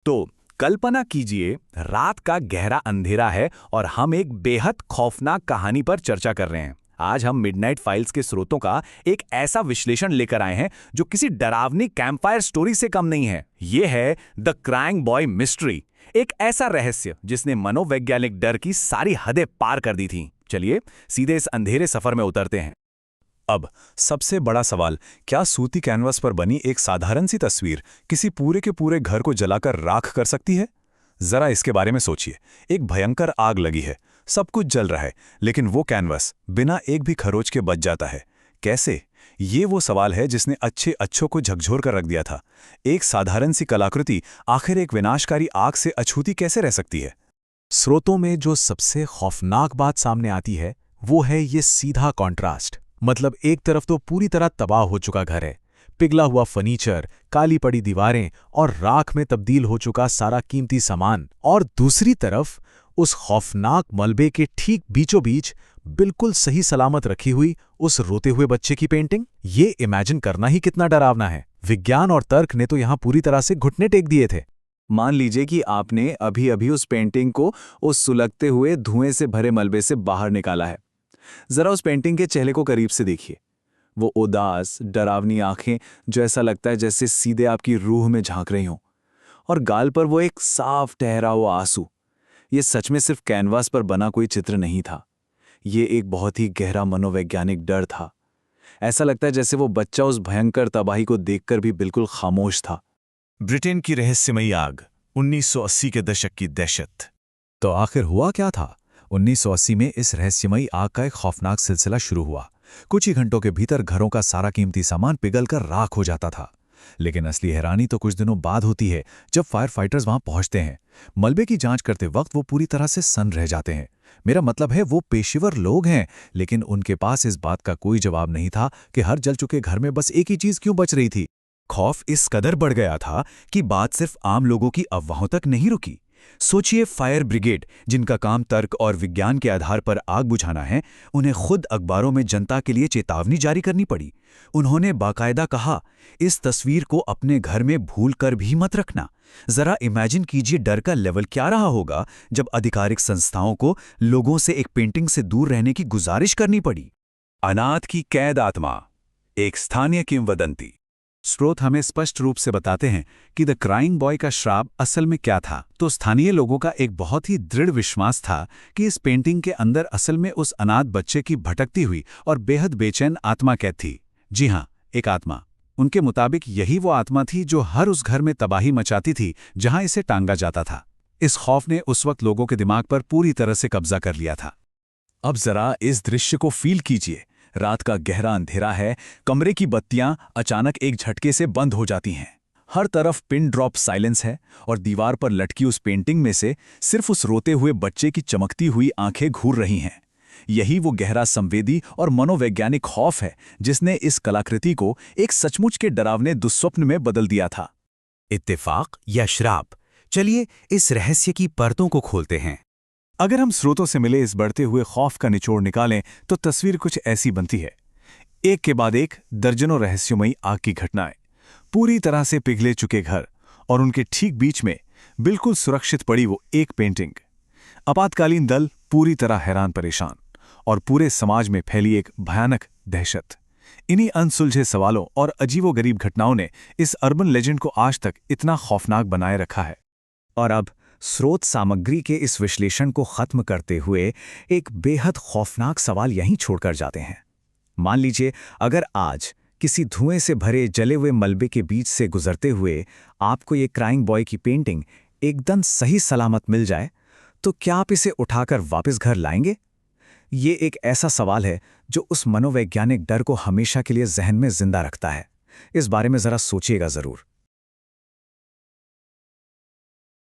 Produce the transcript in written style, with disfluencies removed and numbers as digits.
तो कल्पना कीजिए, रात का गहरा अंधेरा है और हम एक बेहद खौफनाक कहानी पर चर्चा कर रहे हैं। आज हम मिडनाइट फाइल्स के स्रोतों का एक ऐसा विश्लेषण लेकर आए हैं जो किसी डरावनी कैंपफायर स्टोरी से कम नहीं है। ये है द क्राइंग बॉय मिस्ट्री, एक ऐसा रहस्य जिसने मनोवैज्ञानिक डर की सारी हदें पार कर दी थीं। चलिए सीधे इस अंधेरे सफर में उतरते हैं। अब सबसे बड़ा सवाल, क्या सूती कैनवस पर बनी एक साधारण सी तस्वीर किसी पूरे के पूरे घर को जलाकर राख कर सकती है? जरा इसके बारे में सोचिए। एक भयंकर आग लगी है, सब कुछ जल रहा है, लेकिन वो कैनवस बिना एक भी खरोच के बच जाता है। कैसे? ये वो सवाल है जिसने अच्छे अच्छों को झकझोर कर रख दिया था। एक साधारण सी कलाकृति आखिर एक विनाशकारी आग से अछूती कैसे रह सकती है? स्रोतों में जो सबसे खौफनाक बात सामने आती है वो है ये सीधा कॉन्ट्रास्ट। मतलब एक तरफ तो पूरी तरह तबाह हो चुका घर है, पिघला हुआ फर्नीचर, काली पड़ी दीवारें और राख में तब्दील हो चुका सारा कीमती सामान, और दूसरी तरफ उस खौफनाक मलबे के ठीक बीचों बीच बिल्कुल सही सलामत रखी हुई उस रोते हुए बच्चे की पेंटिंग। ये इमेजिन करना ही कितना डरावना है। विज्ञान और तर्क ने तो यहां पूरी तरह से घुटने टेक दिए थे। मान लीजिए कि आपने अभी अभी उस पेंटिंग को उस सुलगते हुए धुएं से भरे मलबे से बाहर निकाला है। जरा उस पेंटिंग के चेहरे को करीब से देखिए। वो उदास, डरावनी आंखें जो ऐसा लगता है जैसे सीधे आपकी रूह में झांक रही हों, और गाल पर वो एक साफ ठहरा हुआ आंसू। ये सच में सिर्फ कैनवास पर बना कोई चित्र नहीं था, ये एक बहुत ही गहरा मनोवैज्ञानिक डर था। ऐसा लगता है जैसे वो बच्चा उस भयंकर तबाही को देखकर भी बिल्कुल खामोश था। ब्रिटेन की रहस्यमयी आग, 1980 के दशक की दहशत। तो आखिर हुआ क्या था? 1980 में इस रहस्यमयी आग का एक खौफनाक सिलसिला शुरू हुआ। कुछ ही घंटों के भीतर घरों का सारा कीमती सामान पिघलकर राख हो जाता था। लेकिन असली हैरानी तो कुछ दिनों बाद होती है, जब फायर फाइटर्स वहां पहुंचते हैं। मलबे की जांच करते वक्त वो पूरी तरह से सन्न रह जाते हैं। मेरा मतलब है वो पेशेवर लोग हैं, लेकिन उनके पास इस बात का कोई जवाब नहीं था कि हर जल चुके घर में बस एक ही चीज क्यों बच रही थी। खौफ इस कदर बढ़ गया था कि बात सिर्फ आम लोगों की अफवाहों तक नहीं रुकी। सोचिए, फायर ब्रिगेड, जिनका काम तर्क और विज्ञान के आधार पर आग बुझाना है, उन्हें खुद अखबारों में जनता के लिए चेतावनी जारी करनी पड़ी। उन्होंने बाकायदा कहा, इस तस्वीर को अपने घर में भूल कर भी मत रखना। जरा इमेजिन कीजिए डर का लेवल क्या रहा होगा जब आधिकारिक संस्थाओं को लोगों से एक पेंटिंग से दूर रहने की गुजारिश करनी पड़ी। अनाथ की कैद आत्मा, एक स्थानीय किंवदंती। स्रोत हमें स्पष्ट रूप से बताते हैं कि द क्राइंग बॉय का श्राप असल में क्या था। तो स्थानीय लोगों का एक बहुत ही दृढ़ विश्वास था कि इस पेंटिंग के अंदर असल में उस अनाथ बच्चे की भटकती हुई और बेहद बेचैन आत्मा कैद थी। जी हाँ, एक आत्मा। उनके मुताबिक यही वो आत्मा थी जो हर उस घर में तबाही मचाती थी जहां इसे टांगा जाता था। इस खौफ ने उस वक्त लोगों के दिमाग पर पूरी तरह से कब्जा कर लिया था। अब जरा इस दृश्य को फील कीजिए। रात का गहरा अंधेरा है, कमरे की बत्तियां अचानक एक झटके से बंद हो जाती हैं। हर तरफ पिन ड्रॉप साइलेंस है और दीवार पर लटकी उस पेंटिंग में से सिर्फ उस रोते हुए बच्चे की चमकती हुई आंखें घूर रही हैं। यही वो गहरा संवेदी और मनोवैज्ञानिक खौफ है जिसने इस कलाकृति को एक सचमुच के डरावने दुस्वप्न में बदल दिया था। इत्तेफाक या श्राप? चलिए इस रहस्य की परतों को खोलते हैं। अगर हम स्रोतों से मिले इस बढ़ते हुए खौफ का निचोड़ निकालें तो तस्वीर कुछ ऐसी बनती है। एक के बाद एक दर्जनों रहस्यमयी आग की घटनाएं, पूरी तरह से पिघले चुके घर, और उनके ठीक बीच में बिल्कुल सुरक्षित पड़ी वो एक पेंटिंग। आपातकालीन दल पूरी तरह हैरान परेशान, और पूरे समाज में फैली एक भयानक दहशत। इन्हीं अनसुलझे सवालों और अजीबोगरीब घटनाओं ने इस अर्बन लेजेंड को आज तक इतना खौफनाक बनाए रखा है। और अब स्रोत सामग्री के इस विश्लेषण को खत्म करते हुए एक बेहद खौफनाक सवाल यहीं छोड़कर जाते हैं। मान लीजिए अगर आज किसी धुएं से भरे जले हुए मलबे के बीच से गुजरते हुए आपको ये क्राइंग बॉय की पेंटिंग एकदम सही सलामत मिल जाए, तो क्या आप इसे उठाकर वापस घर लाएंगे? ये एक ऐसा सवाल है जो उस मनोवैज्ञानिक डर को हमेशा के लिए जहन में जिंदा रखता है। इस बारे में जरा सोचिएगा जरूर।